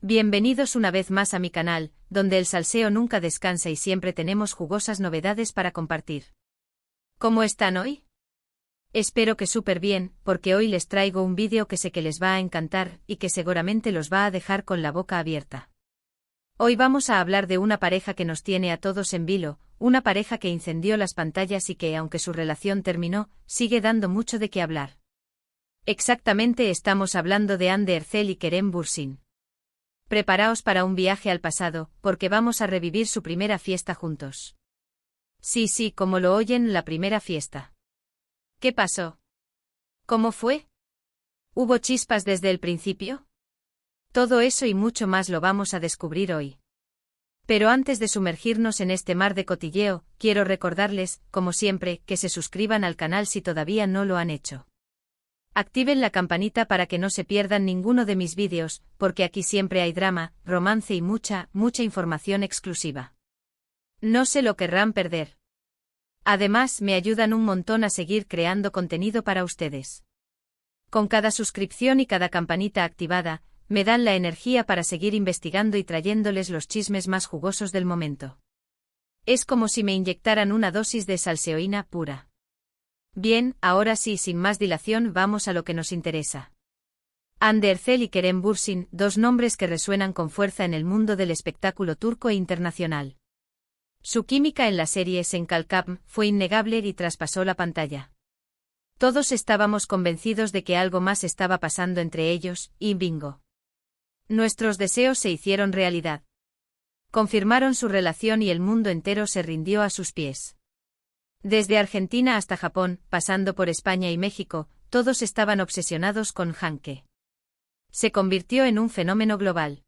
Bienvenidos una vez más a mi canal, donde el salseo nunca descansa y siempre tenemos jugosas novedades para compartir. ¿Cómo están hoy? Espero que súper bien, porque hoy les traigo un vídeo que sé que les va a encantar y que seguramente los va a dejar con la boca abierta. Hoy vamos a hablar de una pareja que nos tiene a todos en vilo, una pareja que incendió las pantallas y que, aunque su relación terminó, sigue dando mucho de qué hablar. Exactamente, estamos hablando de Hande Erçel y Kerem Bürsin. Preparaos para un viaje al pasado, porque vamos a revivir su primera fiesta juntos. Sí, como lo oyen, la primera fiesta. ¿Qué pasó? ¿Cómo fue? ¿Hubo chispas desde el principio? Todo eso y mucho más lo vamos a descubrir hoy. Pero antes de sumergirnos en este mar de cotilleo, quiero recordarles, como siempre, que se suscriban al canal si todavía no lo han hecho. Activen la campanita para que no se pierdan ninguno de mis vídeos, porque aquí siempre hay drama, romance y mucha información exclusiva. No se lo querrán perder. Además, me ayudan un montón a seguir creando contenido para ustedes. Con cada suscripción y cada campanita activada, me dan la energía para seguir investigando y trayéndoles los chismes más jugosos del momento. Es como si me inyectaran una dosis de salseoína pura. Bien, ahora sí, sin más dilación, vamos a lo que nos interesa. Hande Erçel y Kerem Bürsin, dos nombres que resuenan con fuerza en el mundo del espectáculo turco e internacional. Su química en la serie Senkalkam fue innegable y traspasó la pantalla. Todos estábamos convencidos de que algo más estaba pasando entre ellos, y bingo. Nuestros deseos se hicieron realidad. Confirmaron su relación y el mundo entero se rindió a sus pies. Desde Argentina hasta Japón, pasando por España y México, todos estaban obsesionados con Hande. Se convirtió en un fenómeno global.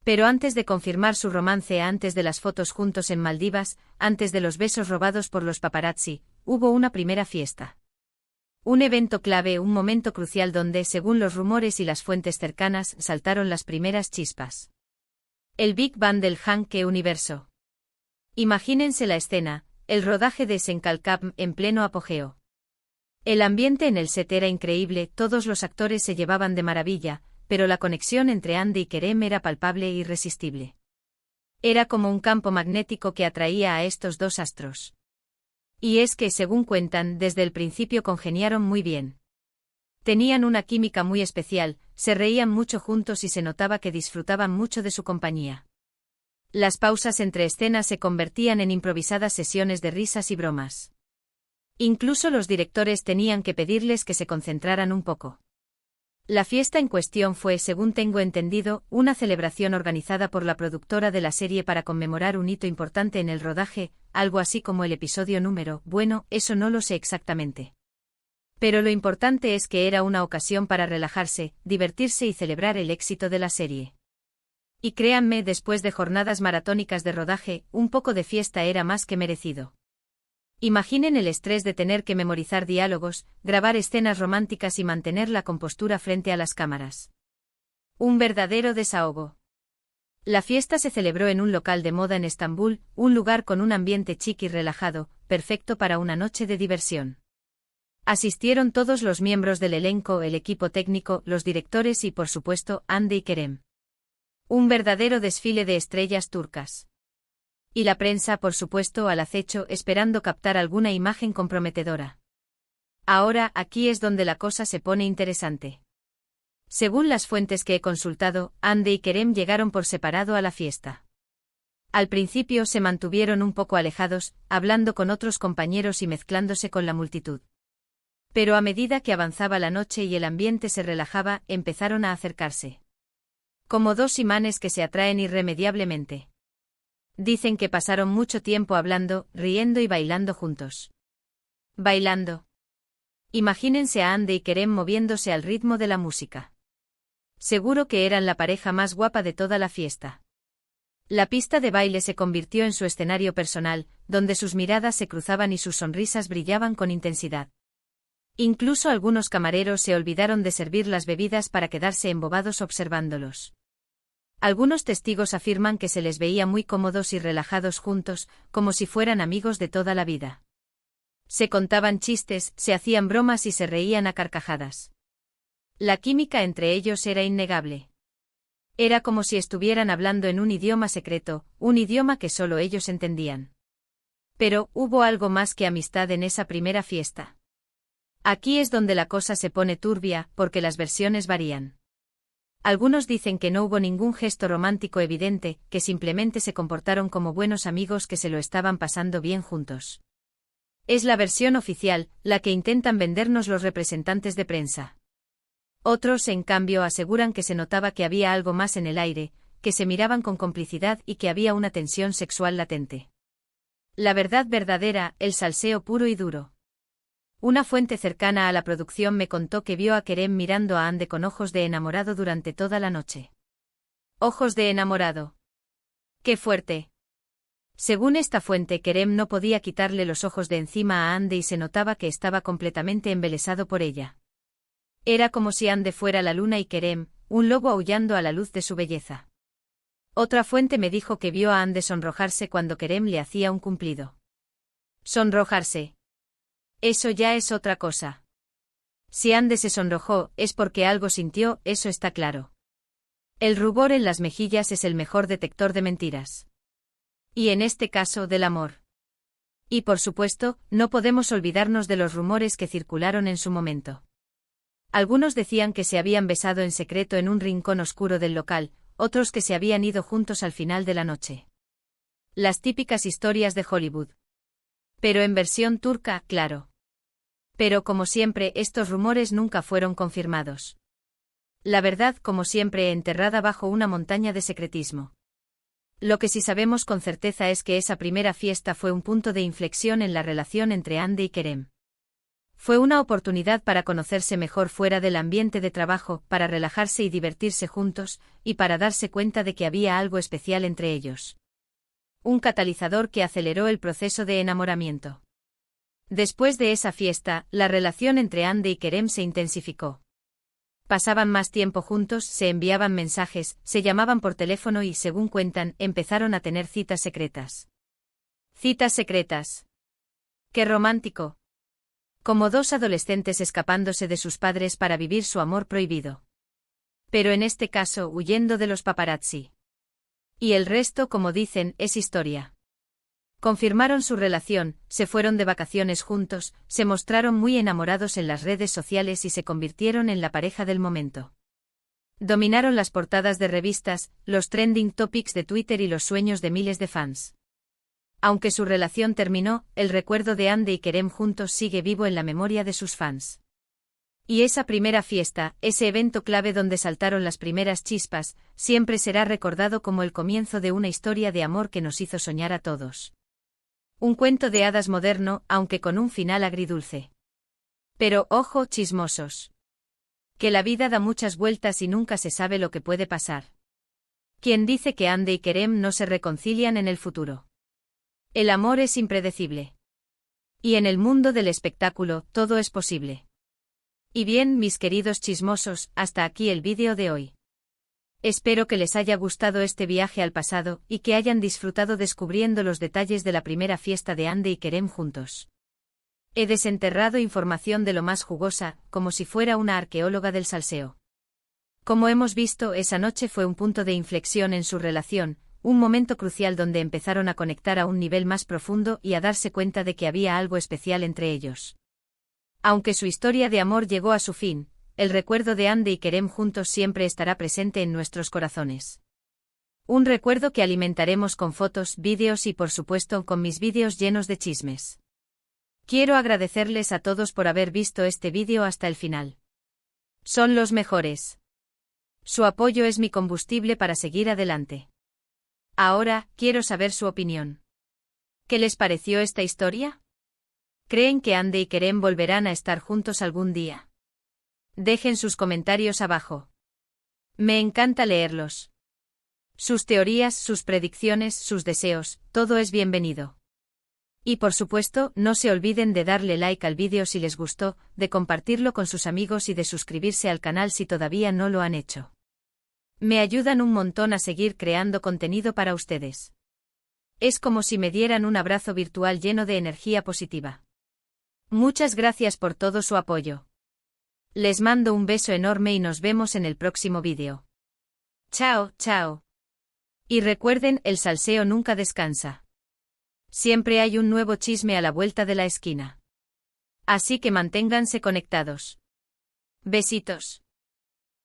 Pero antes de confirmar su romance, antes de las fotos juntos en Maldivas, antes de los besos robados por los paparazzi, hubo una primera fiesta. Un evento clave, un momento crucial donde, según los rumores y las fuentes cercanas, saltaron las primeras chispas. El Big Bang del Hande universo. Imagínense la escena. El rodaje de Senkalkam en pleno apogeo. El ambiente en el set era increíble, todos los actores se llevaban de maravilla, pero la conexión entre Hande y Kerem era palpable e irresistible. Era como un campo magnético que atraía a estos dos astros. Y es que, según cuentan, desde el principio congeniaron muy bien. Tenían una química muy especial, se reían mucho juntos y se notaba que disfrutaban mucho de su compañía. Las pausas entre escenas se convertían en improvisadas sesiones de risas y bromas. Incluso los directores tenían que pedirles que se concentraran un poco. La fiesta en cuestión fue, según tengo entendido, una celebración organizada por la productora de la serie para conmemorar un hito importante en el rodaje, algo así como el episodio número, bueno, eso no lo sé exactamente. Pero lo importante es que era una ocasión para relajarse, divertirse y celebrar el éxito de la serie. Y créanme, después de jornadas maratónicas de rodaje, un poco de fiesta era más que merecido. Imaginen el estrés de tener que memorizar diálogos, grabar escenas románticas y mantener la compostura frente a las cámaras. Un verdadero desahogo. La fiesta se celebró en un local de moda en Estambul, un lugar con un ambiente chic y relajado, perfecto para una noche de diversión. Asistieron todos los miembros del elenco, el equipo técnico, los directores y, por supuesto, Hande y Kerem. Un verdadero desfile de estrellas turcas. Y la prensa, por supuesto, al acecho, esperando captar alguna imagen comprometedora. Ahora, aquí es donde la cosa se pone interesante. Según las fuentes que he consultado, Hande y Kerem llegaron por separado a la fiesta. Al principio se mantuvieron un poco alejados, hablando con otros compañeros y mezclándose con la multitud. Pero a medida que avanzaba la noche y el ambiente se relajaba, empezaron a acercarse. Como dos imanes que se atraen irremediablemente. Dicen que pasaron mucho tiempo hablando, riendo y bailando juntos. Bailando. Imagínense a Hande y Kerem moviéndose al ritmo de la música. Seguro que eran la pareja más guapa de toda la fiesta. La pista de baile se convirtió en su escenario personal, donde sus miradas se cruzaban y sus sonrisas brillaban con intensidad. Incluso algunos camareros se olvidaron de servir las bebidas para quedarse embobados observándolos. Algunos testigos afirman que se les veía muy cómodos y relajados juntos, como si fueran amigos de toda la vida. Se contaban chistes, se hacían bromas y se reían a carcajadas. La química entre ellos era innegable. Era como si estuvieran hablando en un idioma secreto, un idioma que solo ellos entendían. Pero, hubo algo más que amistad en esa primera fiesta. Aquí es donde la cosa se pone turbia, porque las versiones varían. Algunos dicen que no hubo ningún gesto romántico evidente, que simplemente se comportaron como buenos amigos que se lo estaban pasando bien juntos. Es la versión oficial, la que intentan vendernos los representantes de prensa. Otros, en cambio, aseguran que se notaba que había algo más en el aire, que se miraban con complicidad y que había una tensión sexual latente. La verdad verdadera, el salseo puro y duro. Una fuente cercana a la producción me contó que vio a Kerem mirando a Ande con ojos de enamorado durante toda la noche. Ojos de enamorado. ¡Qué fuerte! Según esta fuente, Kerem no podía quitarle los ojos de encima a Ande y se notaba que estaba completamente embelesado por ella. Era como si Ande fuera la luna y Kerem, un lobo aullando a la luz de su belleza. Otra fuente me dijo que vio a Ande sonrojarse cuando Kerem le hacía un cumplido. Sonrojarse. Eso ya es otra cosa. Si Ande se sonrojó, es porque algo sintió, eso está claro. El rubor en las mejillas es el mejor detector de mentiras. Y en este caso, del amor. Y por supuesto, no podemos olvidarnos de los rumores que circularon en su momento. Algunos decían que se habían besado en secreto en un rincón oscuro del local, otros que se habían ido juntos al final de la noche. Las típicas historias de Hollywood. Pero en versión turca, claro. Pero como siempre, estos rumores nunca fueron confirmados. La verdad, como siempre, enterrada bajo una montaña de secretismo. Lo que sí sabemos con certeza es que esa primera fiesta fue un punto de inflexión en la relación entre Ande y Kerem. Fue una oportunidad para conocerse mejor fuera del ambiente de trabajo, para relajarse y divertirse juntos, y para darse cuenta de que había algo especial entre ellos. Un catalizador que aceleró el proceso de enamoramiento. Después de esa fiesta, la relación entre Ande y Kerem se intensificó. Pasaban más tiempo juntos, se enviaban mensajes, se llamaban por teléfono y, según cuentan, empezaron a tener citas secretas. Citas secretas. ¡Qué romántico! Como dos adolescentes escapándose de sus padres para vivir su amor prohibido. Pero en este caso, huyendo de los paparazzi. Y el resto, como dicen, es historia. Confirmaron su relación, se fueron de vacaciones juntos, se mostraron muy enamorados en las redes sociales y se convirtieron en la pareja del momento. Dominaron las portadas de revistas, los trending topics de Twitter y los sueños de miles de fans. Aunque su relación terminó, el recuerdo de Ande y Kerem juntos sigue vivo en la memoria de sus fans. Y esa primera fiesta, ese evento clave donde saltaron las primeras chispas, siempre será recordado como el comienzo de una historia de amor que nos hizo soñar a todos. Un cuento de hadas moderno, aunque con un final agridulce. Pero, ojo, chismosos. Que la vida da muchas vueltas y nunca se sabe lo que puede pasar. ¿Quién dice que Ande y Kerem no se reconcilian en el futuro? El amor es impredecible. Y en el mundo del espectáculo, todo es posible. Y bien, mis queridos chismosos, hasta aquí el vídeo de hoy. Espero que les haya gustado este viaje al pasado, y que hayan disfrutado descubriendo los detalles de la primera fiesta de Ande y Kerem juntos. He desenterrado información de lo más jugosa, como si fuera una arqueóloga del salseo. Como hemos visto, esa noche fue un punto de inflexión en su relación, un momento crucial donde empezaron a conectar a un nivel más profundo y a darse cuenta de que había algo especial entre ellos. Aunque su historia de amor llegó a su fin, el recuerdo de Ande y Kerem juntos siempre estará presente en nuestros corazones. Un recuerdo que alimentaremos con fotos, vídeos y por supuesto con mis vídeos llenos de chismes. Quiero agradecerles a todos por haber visto este vídeo hasta el final. Son los mejores. Su apoyo es mi combustible para seguir adelante. Ahora, quiero saber su opinión. ¿Qué les pareció esta historia? ¿Creen que Ande y Kerem volverán a estar juntos algún día? Dejen sus comentarios abajo. Me encanta leerlos. Sus teorías, sus predicciones, sus deseos, todo es bienvenido. Y por supuesto, no se olviden de darle like al vídeo si les gustó, de compartirlo con sus amigos y de suscribirse al canal si todavía no lo han hecho. Me ayudan un montón a seguir creando contenido para ustedes. Es como si me dieran un abrazo virtual lleno de energía positiva. Muchas gracias por todo su apoyo. Les mando un beso enorme y nos vemos en el próximo vídeo. Chao, chao. Y recuerden, el salseo nunca descansa. Siempre hay un nuevo chisme a la vuelta de la esquina. Así que manténganse conectados. Besitos.